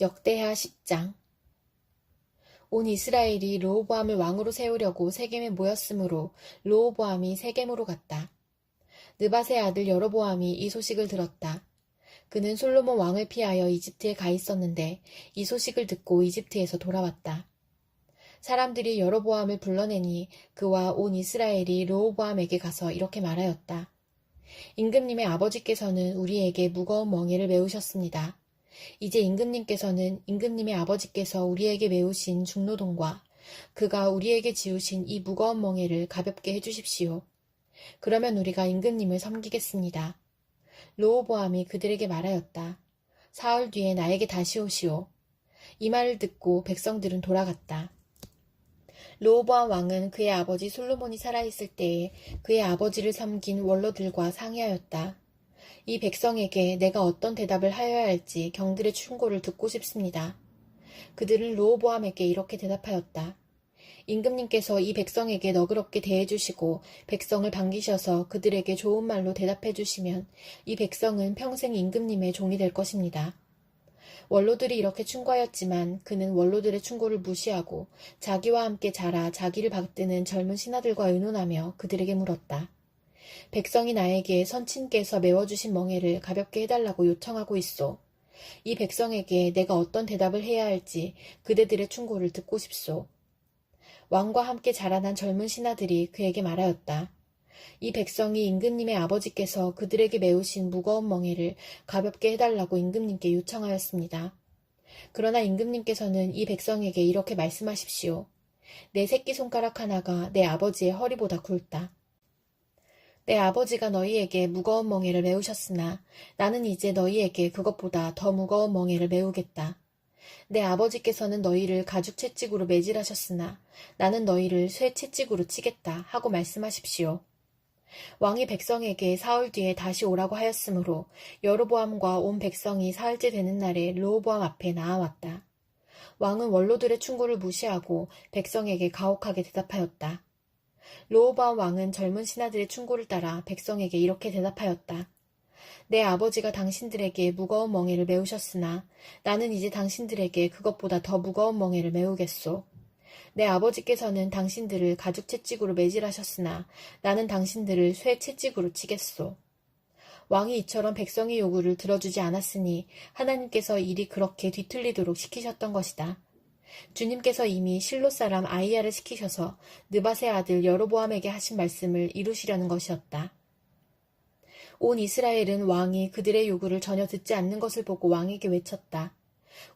역대하 10장. 온 이스라엘이 르호보암을 왕으로 세우려고 세겜에 모였으므로 르호보암이 세겜으로 갔다. 느밧의 아들 여로보암이 이 소식을 들었다. 그는 솔로몬 왕을 피하여 이집트에 가 있었는데 이 소식을 듣고 이집트에서 돌아왔다. 사람들이 여로보암을 불러내니 그와 온 이스라엘이 르호보암에게 가서 이렇게 말하였다. 임금님의 아버지께서는 우리에게 무거운 멍에를 메우셨습니다. 이제 임금님께서는 임금님의 아버지께서 우리에게 메우신 중노동과 그가 우리에게 지우신 이 무거운 멍에를 가볍게 해주십시오. 그러면 우리가 임금님을 섬기겠습니다. 르호보암이 그들에게 말하였다. 사흘 뒤에 나에게 다시 오시오. 이 말을 듣고 백성들은 돌아갔다. 르호보암 왕은 그의 아버지 솔로몬이 살아있을 때에 그의 아버지를 섬긴 원로들과 상의하였다. 이 백성에게 내가 어떤 대답을 하여야 할지 경들의 충고를 듣고 싶습니다. 그들은 르호보암에게 이렇게 대답하였다. 임금님께서 이 백성에게 너그럽게 대해주시고 백성을 반기셔서 그들에게 좋은 말로 대답해주시면 이 백성은 평생 임금님의 종이 될 것입니다. 원로들이 이렇게 충고하였지만 그는 원로들의 충고를 무시하고 자기와 함께 자라 자기를 받드는 젊은 신하들과 의논하며 그들에게 물었다. 백성이 나에게 선친께서 메워주신 멍에를 가볍게 해달라고 요청하고 있소. 이 백성에게 내가 어떤 대답을 해야 할지 그대들의 충고를 듣고 싶소. 왕과 함께 자라난 젊은 신하들이 그에게 말하였다. 이 백성이 임금님의 아버지께서 그들에게 메우신 무거운 멍에를 가볍게 해달라고 임금님께 요청하였습니다. 그러나 임금님께서는 이 백성에게 이렇게 말씀하십시오. 내 새끼손가락 하나가 내 아버지의 허리보다 굵다. 내 아버지가 너희에게 무거운 멍에를 메우셨으나 나는 이제 너희에게 그것보다 더 무거운 멍에를 메우겠다. 내 아버지께서는 너희를 가죽 채찍으로 매질하셨으나 나는 너희를 쇠 채찍으로 치겠다 하고 말씀하십시오. 왕이 백성에게 사흘 뒤에 다시 오라고 하였으므로 여로보암과 온 백성이 사흘째 되는 날에 르호보암 앞에 나아왔다. 왕은 원로들의 충고를 무시하고 백성에게 가혹하게 대답하였다. 르호보암 왕은 젊은 신하들의 충고를 따라 백성에게 이렇게 대답하였다. 내 아버지가 당신들에게 무거운 멍에를 메우셨으나 나는 이제 당신들에게 그것보다 더 무거운 멍에를 메우겠소. 내 아버지께서는 당신들을 가죽 채찍으로 매질하셨으나 나는 당신들을 쇠 채찍으로 치겠소. 왕이 이처럼 백성의 요구를 들어주지 않았으니 하나님께서 일이 그렇게 뒤틀리도록 시키셨던 것이다. 주님께서 이미 실로 사람 아이야를 시키셔서 느밧의 아들 여로보암에게 하신 말씀을 이루시려는 것이었다. 온 이스라엘은 왕이 그들의 요구를 전혀 듣지 않는 것을 보고 왕에게 외쳤다.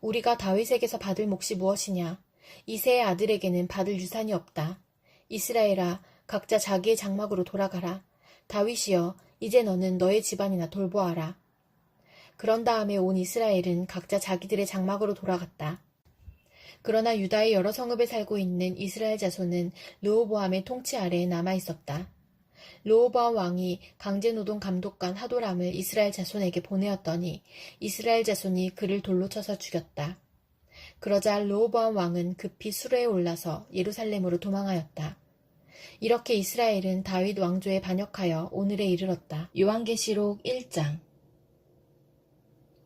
우리가 다윗에게서 받을 몫이 무엇이냐? 이새의 아들에게는 받을 유산이 없다. 이스라엘아, 각자 자기의 장막으로 돌아가라. 다윗이여, 이제 너는 너의 집안이나 돌보아라. 그런 다음에 온 이스라엘은 각자 자기들의 장막으로 돌아갔다. 그러나 유다의 여러 성읍에 살고 있는 이스라엘 자손은 르호보암의 통치 아래에 남아있었다. 르호보암 왕이 강제노동 감독관 하도람을 이스라엘 자손에게 보내었더니 이스라엘 자손이 그를 돌로 쳐서 죽였다. 그러자 르호보암 왕은 급히 수레에 올라서 예루살렘으로 도망하였다. 이렇게 이스라엘은 다윗 왕조에 반역하여 오늘에 이르렀다. 요한계시록 1장.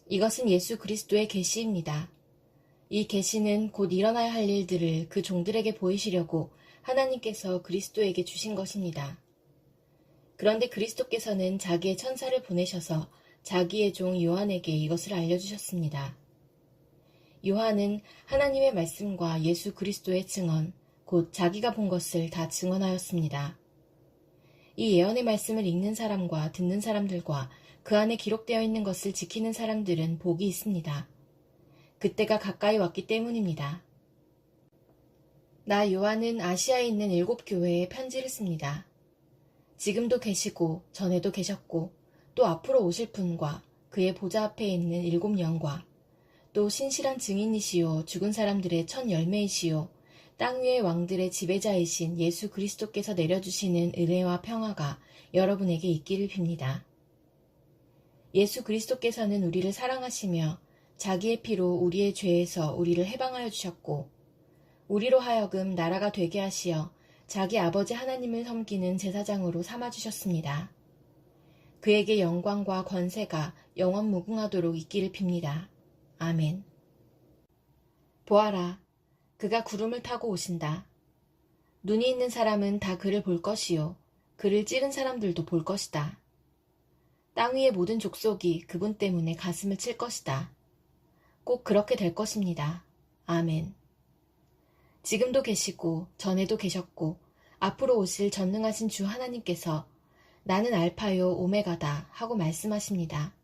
이것은 예수 그리스도의 계시입니다. 이 계시는 곧 일어나야 할 일들을 그 종들에게 보이시려고 하나님께서 그리스도에게 주신 것입니다. 그런데 그리스도께서는 자기의 천사를 보내셔서 자기의 종 요한에게 이것을 알려주셨습니다. 요한은 하나님의 말씀과 예수 그리스도의 증언, 곧 자기가 본 것을 다 증언하였습니다. 이 예언의 말씀을 읽는 사람과 듣는 사람들과 그 안에 기록되어 있는 것을 지키는 사람들은 복이 있습니다. 그때가 가까이 왔기 때문입니다. 나 요한은 아시아에 있는 7 교회에 편지를 씁니다. 지금도 계시고 전에도 계셨고 또 앞으로 오실 분과 그의 보좌 앞에 있는 7 영과 또 신실한 증인이시요 죽은 사람들의 첫 열매이시요 땅 위의 왕들의 지배자이신 예수 그리스도께서 내려주시는 은혜와 평화가 여러분에게 있기를 빕니다. 예수 그리스도께서는 우리를 사랑하시며 자기의 피로 우리의 죄에서 우리를 해방하여 주셨고 우리로 하여금 나라가 되게 하시어 자기 아버지 하나님을 섬기는 제사장으로 삼아주셨습니다. 그에게 영광과 권세가 영원 무궁하도록 있기를 빕니다. 아멘. 보아라, 그가 구름을 타고 오신다. 눈이 있는 사람은 다 그를 볼 것이요, 그를 찌른 사람들도 볼 것이다. 땅 위의 모든 족속이 그분 때문에 가슴을 칠 것이다. 꼭 그렇게 될 것입니다. 아멘. 지금도 계시고 전에도 계셨고 앞으로 오실 전능하신 주 하나님께서 나는 알파요 오메가다 하고 말씀하십니다.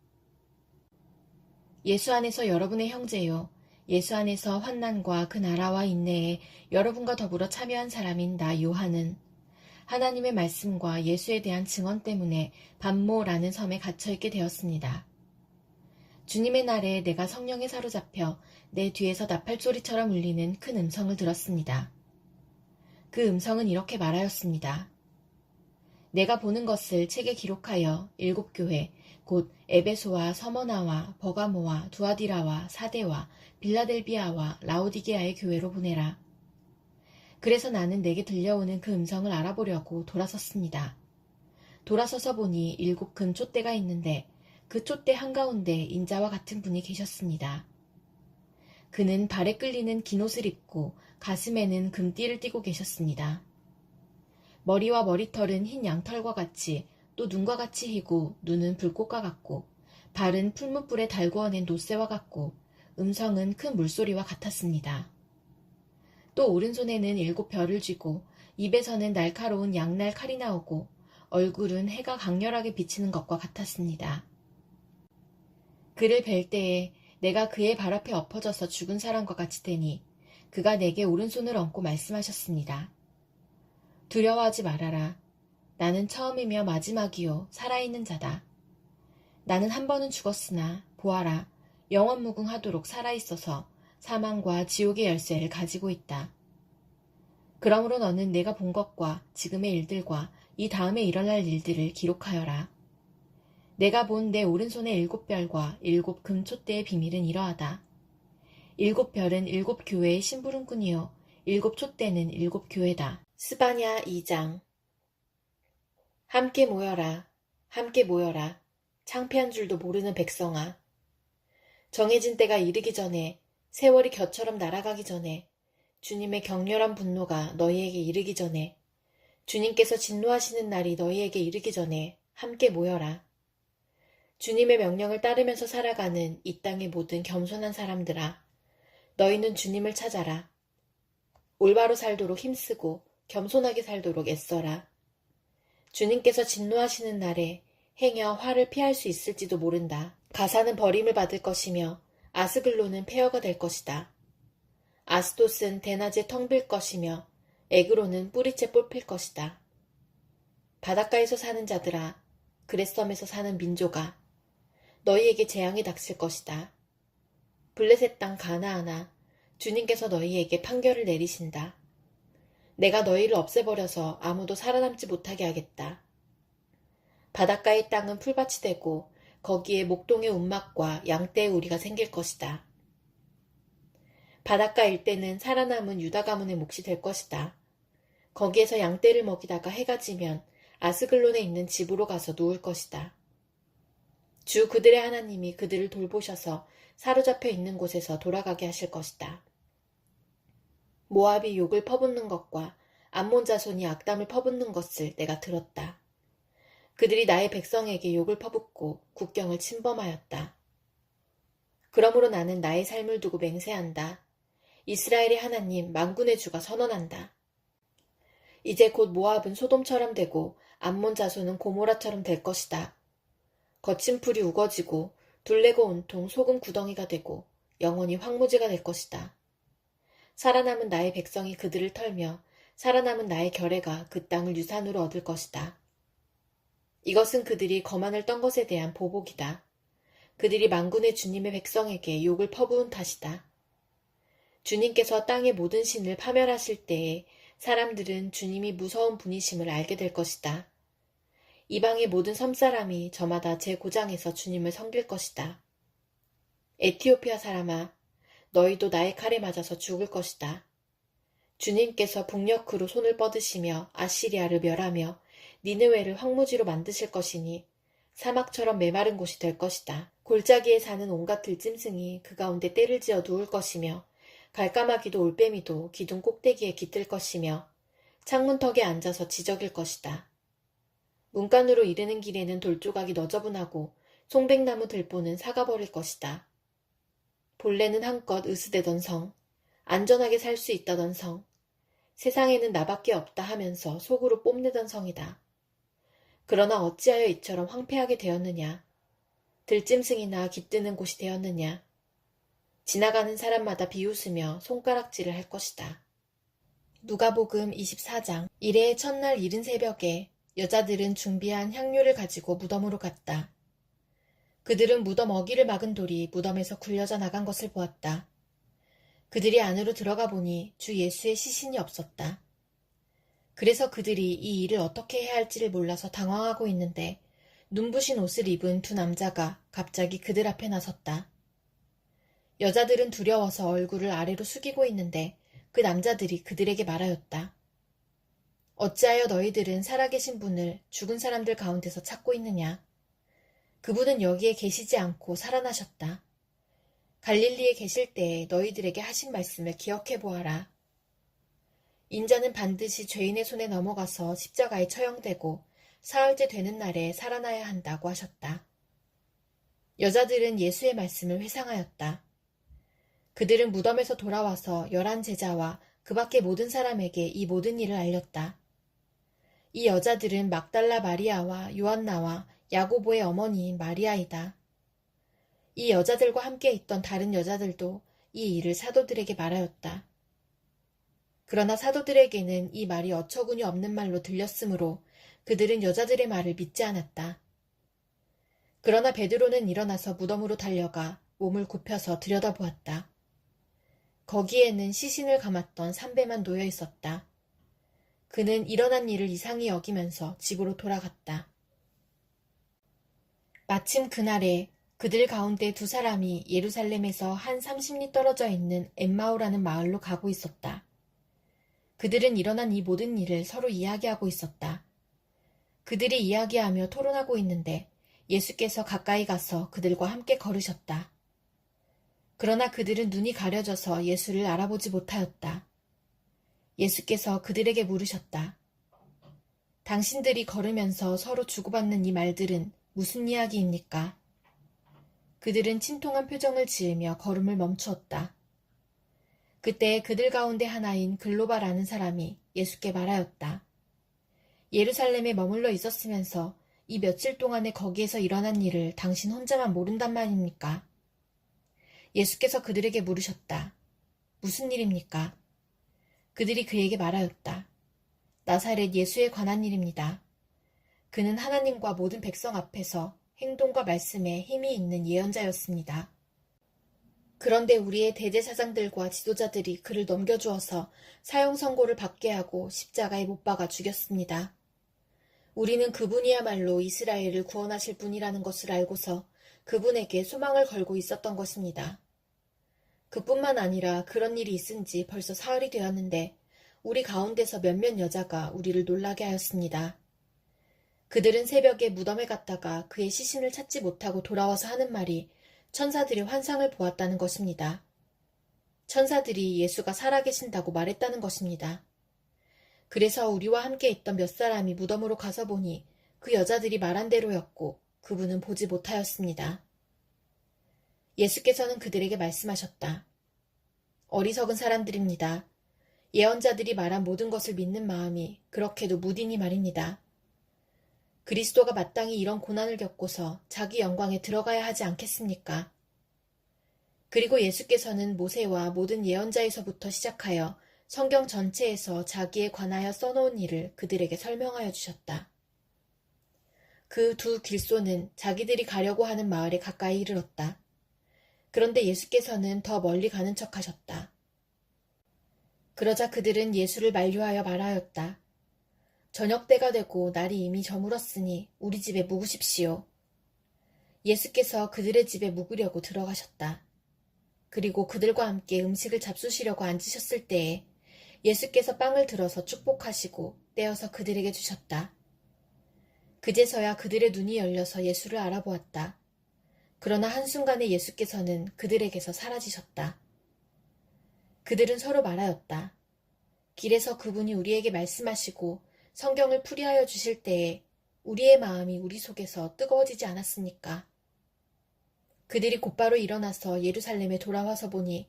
예수 안에서 여러분의 형제요, 예수 안에서 환난과 그 나라와 인내에 여러분과 더불어 참여한 사람인 나 요한은 하나님의 말씀과 예수에 대한 증언 때문에 반모라는 섬에 갇혀있게 되었습니다. 주님의 날에 내가 성령에 사로잡혀 내 뒤에서 나팔소리처럼 울리는 큰 음성을 들었습니다. 그 음성은 이렇게 말하였습니다. 내가 보는 것을 책에 기록하여 7교회, 곧 에베소와 서머나와 버가모와 두아디라와 사데와 빌라델비아와 라오디게아의 교회로 보내라. 그래서 나는 내게 들려오는 그 음성을 알아보려고 돌아섰습니다. 돌아서서 보니 7 큰 촛대가 있는데 그 촛대 한가운데 인자와 같은 분이 계셨습니다. 그는 발에 끌리는 긴 옷을 입고 가슴에는 금띠를 띠고 계셨습니다. 머리와 머리털은 흰 양털과 같이 또 눈과 같이 희고 눈은 불꽃과 같고 발은 풀무불에 달구어낸 노새와 같고 음성은 큰 물소리와 같았습니다. 또 오른손에는 7 별을 쥐고 입에서는 날카로운 양날 칼이 나오고 얼굴은 해가 강렬하게 비치는 것과 같았습니다. 그를 뵐 때에 내가 그의 발 앞에 엎어져서 죽은 사람과 같이 되니 그가 내게 오른손을 얹고 말씀하셨습니다. 두려워하지 말아라. 나는 처음이며 마지막이요 살아있는 자다. 나는 한 번은 죽었으나 보아라, 영원무궁하도록 살아있어서 사망과 지옥의 열쇠를 가지고 있다. 그러므로 너는 내가 본 것과 지금의 일들과 이 다음에 일어날 일들을 기록하여라. 내가 본 내 오른손의 7 별과 7 금촛대의 비밀은 이러하다. 7 별은 7 교회의 심부름꾼이요 7 촛대는 7 교회다. 스바냐 2장. 함께 모여라. 함께 모여라. 창피한 줄도 모르는 백성아. 정해진 때가 이르기 전에, 세월이 겨처럼 날아가기 전에, 주님의 격렬한 분노가 너희에게 이르기 전에, 주님께서 진노하시는 날이 너희에게 이르기 전에 함께 모여라. 주님의 명령을 따르면서 살아가는 이 땅의 모든 겸손한 사람들아, 너희는 주님을 찾아라. 올바로 살도록 힘쓰고 겸손하게 살도록 애써라. 주님께서 진노하시는 날에 행여 화를 피할 수 있을지도 모른다. 가사는 버림을 받을 것이며 아스글론은 폐허가 될 것이다. 아스돗은 대낮에 텅 빌 것이며 에그로는 뿌리채 뽑힐 것이다. 바닷가에서 사는 자들아, 그렛섬에서 사는 민족아, 너희에게 재앙이 닥칠 것이다. 블레셋 땅 가나안아, 주님께서 너희에게 판결을 내리신다. 내가 너희를 없애버려서 아무도 살아남지 못하게 하겠다. 바닷가의 땅은 풀밭이 되고 거기에 목동의 움막과 양떼의 우리가 생길 것이다. 바닷가 일대는 살아남은 유다 가문의 몫이 될 것이다. 거기에서 양떼를 먹이다가 해가 지면 아스글론에 있는 집으로 가서 누울 것이다. 주 그들의 하나님이 그들을 돌보셔서 사로잡혀 있는 곳에서 돌아가게 하실 것이다. 모압이 욕을 퍼붓는 것과 암몬 자손이 악담을 퍼붓는 것을 내가 들었다. 그들이 나의 백성에게 욕을 퍼붓고 국경을 침범하였다. 그러므로 나는 나의 삶을 두고 맹세한다. 이스라엘의 하나님 만군의 주가 선언한다. 이제 곧 모압은 소돔처럼 되고 암몬 자손은 고모라처럼 될 것이다. 거친 풀이 우거지고 둘레고 온통 소금 구덩이가 되고 영원히 황무지가 될 것이다. 살아남은 나의 백성이 그들을 털며 살아남은 나의 결혜가 그 땅을 유산으로 얻을 것이다. 이것은 그들이 거만을 떤 것에 대한 보복이다. 그들이 만군의 주님의 백성에게 욕을 퍼부은 탓이다. 주님께서 땅의 모든 신을 파멸하실 때에 사람들은 주님이 무서운 분이심을 알게 될 것이다. 이방의 모든 섬사람이 저마다 제 고장에서 주님을 섬길 것이다. 에티오피아 사람아, 너희도 나의 칼에 맞아서 죽을 것이다. 주님께서 북녘으로 손을 뻗으시며 아시리아를 멸하며 니느웨를 황무지로 만드실 것이니 사막처럼 메마른 곳이 될 것이다. 골짜기에 사는 온갖 들짐승이 그 가운데 떼를 지어 누울 것이며 갈까마귀도 올빼미도 기둥 꼭대기에 깃들 것이며 창문턱에 앉아서 지저길 것이다. 문간으로 이르는 길에는 돌조각이 너저분하고 송백나무 들보는 사가버릴 것이다. 본래는 한껏 으스대던 성, 안전하게 살 수 있다던 성, 세상에는 나밖에 없다 하면서 속으로 뽐내던 성이다. 그러나 어찌하여 이처럼 황폐하게 되었느냐? 들짐승이나 깃드는 곳이 되었느냐? 지나가는 사람마다 비웃으며 손가락질을 할 것이다. 누가복음 24장. 이레의 첫날 이른 새벽에 여자들은 준비한 향료를 가지고 무덤으로 갔다. 그들은 무덤 어귀를 막은 돌이 무덤에서 굴려져 나간 것을 보았다. 그들이 안으로 들어가 보니 주 예수의 시신이 없었다. 그래서 그들이 이 일을 어떻게 해야 할지를 몰라서 당황하고 있는데 눈부신 옷을 입은 두 남자가 갑자기 그들 앞에 나섰다. 여자들은 두려워서 얼굴을 아래로 숙이고 있는데 그 남자들이 그들에게 말하였다. 어찌하여 너희들은 살아계신 분을 죽은 사람들 가운데서 찾고 있느냐? 그분은 여기에 계시지 않고 살아나셨다. 갈릴리에 계실 때에 너희들에게 하신 말씀을 기억해 보아라. 인자는 반드시 죄인의 손에 넘어가서 십자가에 처형되고 사흘째 되는 날에 살아나야 한다고 하셨다. 여자들은 예수의 말씀을 회상하였다. 그들은 무덤에서 돌아와서 11 제자와 그 밖의 모든 사람에게 이 모든 일을 알렸다. 이 여자들은 막달라 마리아와 요한나와 야고보의 어머니인 마리아이다. 이 여자들과 함께 있던 다른 여자들도 이 일을 사도들에게 말하였다. 그러나 사도들에게는 이 말이 어처구니 없는 말로 들렸으므로 그들은 여자들의 말을 믿지 않았다. 그러나 베드로는 일어나서 무덤으로 달려가 몸을 굽혀서 들여다보았다. 거기에는 시신을 감았던 삼배만 놓여 있었다. 그는 일어난 일을 이상히 여기면서 집으로 돌아갔다. 마침 그날에 그들 가운데 두 사람이 예루살렘에서 한 30리 떨어져 있는 엠마오라는 마을로 가고 있었다. 그들은 일어난 이 모든 일을 서로 이야기하고 있었다. 그들이 이야기하며 토론하고 있는데 예수께서 가까이 가서 그들과 함께 걸으셨다. 그러나 그들은 눈이 가려져서 예수를 알아보지 못하였다. 예수께서 그들에게 물으셨다. 당신들이 걸으면서 서로 주고받는 이 말들은 무슨 이야기입니까? 그들은 침통한 표정을 지으며 걸음을 멈추었다. 그때 그들 가운데 하나인 글로바라는 사람이 예수께 말하였다. 예루살렘에 머물러 있었으면서 이 며칠 동안에 거기에서 일어난 일을 당신 혼자만 모른단 말입니까? 예수께서 그들에게 물으셨다. 무슨 일입니까? 그들이 그에게 말하였다. 나사렛 예수에 관한 일입니다. 그는 하나님과 모든 백성 앞에서 행동과 말씀에 힘이 있는 예언자였습니다. 그런데 우리의 대제사장들과 지도자들이 그를 넘겨주어서 사형 선고를 받게 하고 십자가에 못 박아 죽였습니다. 우리는 그분이야말로 이스라엘을 구원하실 분이라는 것을 알고서 그분에게 소망을 걸고 있었던 것입니다. 그뿐만 아니라 그런 일이 있은 지 벌써 사흘이 되었는데 우리 가운데서 몇몇 여자가 우리를 놀라게 하였습니다. 그들은 새벽에 무덤에 갔다가 그의 시신을 찾지 못하고 돌아와서 하는 말이 천사들이 환상을 보았다는 것입니다. 천사들이 예수가 살아계신다고 말했다는 것입니다. 그래서 우리와 함께 있던 몇 사람이 무덤으로 가서 보니 그 여자들이 말한 대로였고 그분은 보지 못하였습니다. 예수께서는 그들에게 말씀하셨다. 어리석은 사람들입니다. 예언자들이 말한 모든 것을 믿는 마음이 그렇게도 무디니 말입니다. 그리스도가 마땅히 이런 고난을 겪고서 자기 영광에 들어가야 하지 않겠습니까? 그리고 예수께서는 모세와 모든 예언자에서부터 시작하여 성경 전체에서 자기에 관하여 써놓은 일을 그들에게 설명하여 주셨다. 그 두 길소는 자기들이 가려고 하는 마을에 가까이 이르렀다. 그런데 예수께서는 더 멀리 가는 척 하셨다. 그러자 그들은 예수를 만류하여 말하였다. 저녁 때가 되고 날이 이미 저물었으니 우리 집에 묵으십시오. 예수께서 그들의 집에 묵으려고 들어가셨다. 그리고 그들과 함께 음식을 잡수시려고 앉으셨을 때에 예수께서 빵을 들어서 축복하시고 떼어서 그들에게 주셨다. 그제서야 그들의 눈이 열려서 예수를 알아보았다. 그러나 한순간에 예수께서는 그들에게서 사라지셨다. 그들은 서로 말하였다. 길에서 그분이 우리에게 말씀하시고 성경을 풀이하여 주실 때에 우리의 마음이 우리 속에서 뜨거워지지 않았습니까? 그들이 곧바로 일어나서 예루살렘에 돌아와서 보니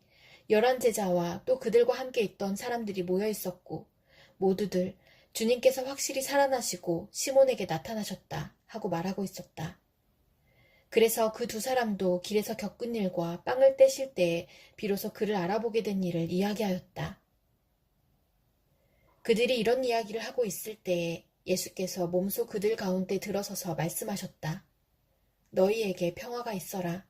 11제자와 또 그들과 함께 있던 사람들이 모여 있었고 모두들 주님께서 확실히 살아나시고 시몬에게 나타나셨다 하고 말하고 있었다. 그래서 그 두 사람도 길에서 겪은 일과 빵을 떼실 때에 비로소 그를 알아보게 된 일을 이야기하였다. 그들이 이런 이야기를 하고 있을 때에 예수께서 몸소 그들 가운데 들어서서 말씀하셨다. 너희에게 평화가 있어라.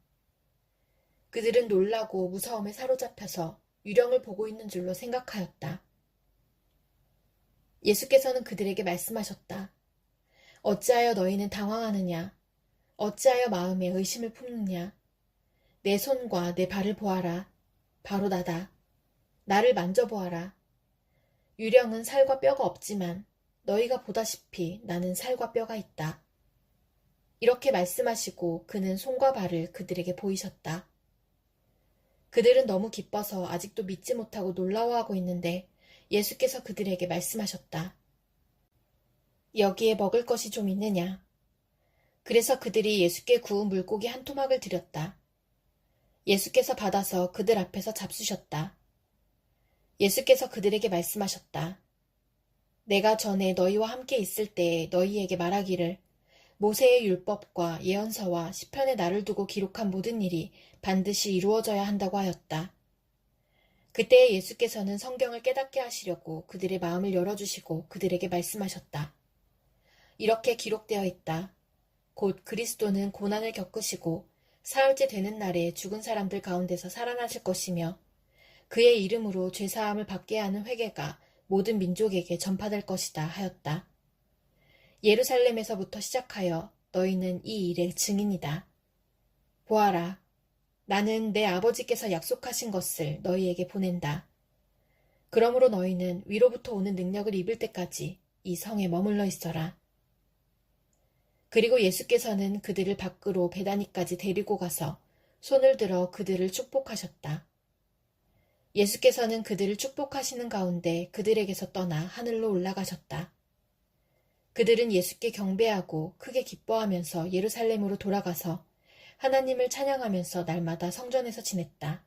그들은 놀라고 무서움에 사로잡혀서 유령을 보고 있는 줄로 생각하였다. 예수께서는 그들에게 말씀하셨다. 어찌하여 너희는 당황하느냐? 어찌하여 마음에 의심을 품느냐? 내 손과 내 발을 보아라. 바로 나다. 나를 만져보아라. 유령은 살과 뼈가 없지만 너희가 보다시피 나는 살과 뼈가 있다. 이렇게 말씀하시고 그는 손과 발을 그들에게 보이셨다. 그들은 너무 기뻐서 아직도 믿지 못하고 놀라워하고 있는데 예수께서 그들에게 말씀하셨다. 여기에 먹을 것이 좀 있느냐? 그래서 그들이 예수께 구운 물고기 한 토막을 드렸다. 예수께서 받아서 그들 앞에서 잡수셨다. 예수께서 그들에게 말씀하셨다. 내가 전에 너희와 함께 있을 때에 너희에게 말하기를 모세의 율법과 예언서와 시편에 나를 두고 기록한 모든 일이 반드시 이루어져야 한다고 하였다. 그때 예수께서는 성경을 깨닫게 하시려고 그들의 마음을 열어주시고 그들에게 말씀하셨다. 이렇게 기록되어 있다. 곧 그리스도는 고난을 겪으시고 사흘째 되는 날에 죽은 사람들 가운데서 살아나실 것이며 그의 이름으로 죄사함을 받게 하는 회개가 모든 민족에게 전파될 것이다 하였다. 예루살렘에서부터 시작하여 너희는 이 일의 증인이다. 보아라, 나는 내 아버지께서 약속하신 것을 너희에게 보낸다. 그러므로 너희는 위로부터 오는 능력을 입을 때까지 이 성에 머물러 있어라. 그리고 예수께서는 그들을 밖으로 베다니까지 데리고 가서 손을 들어 그들을 축복하셨다. 예수께서는 그들을 축복하시는 가운데 그들에게서 떠나 하늘로 올라가셨다. 그들은 예수께 경배하고 크게 기뻐하면서 예루살렘으로 돌아가서 하나님을 찬양하면서 날마다 성전에서 지냈다.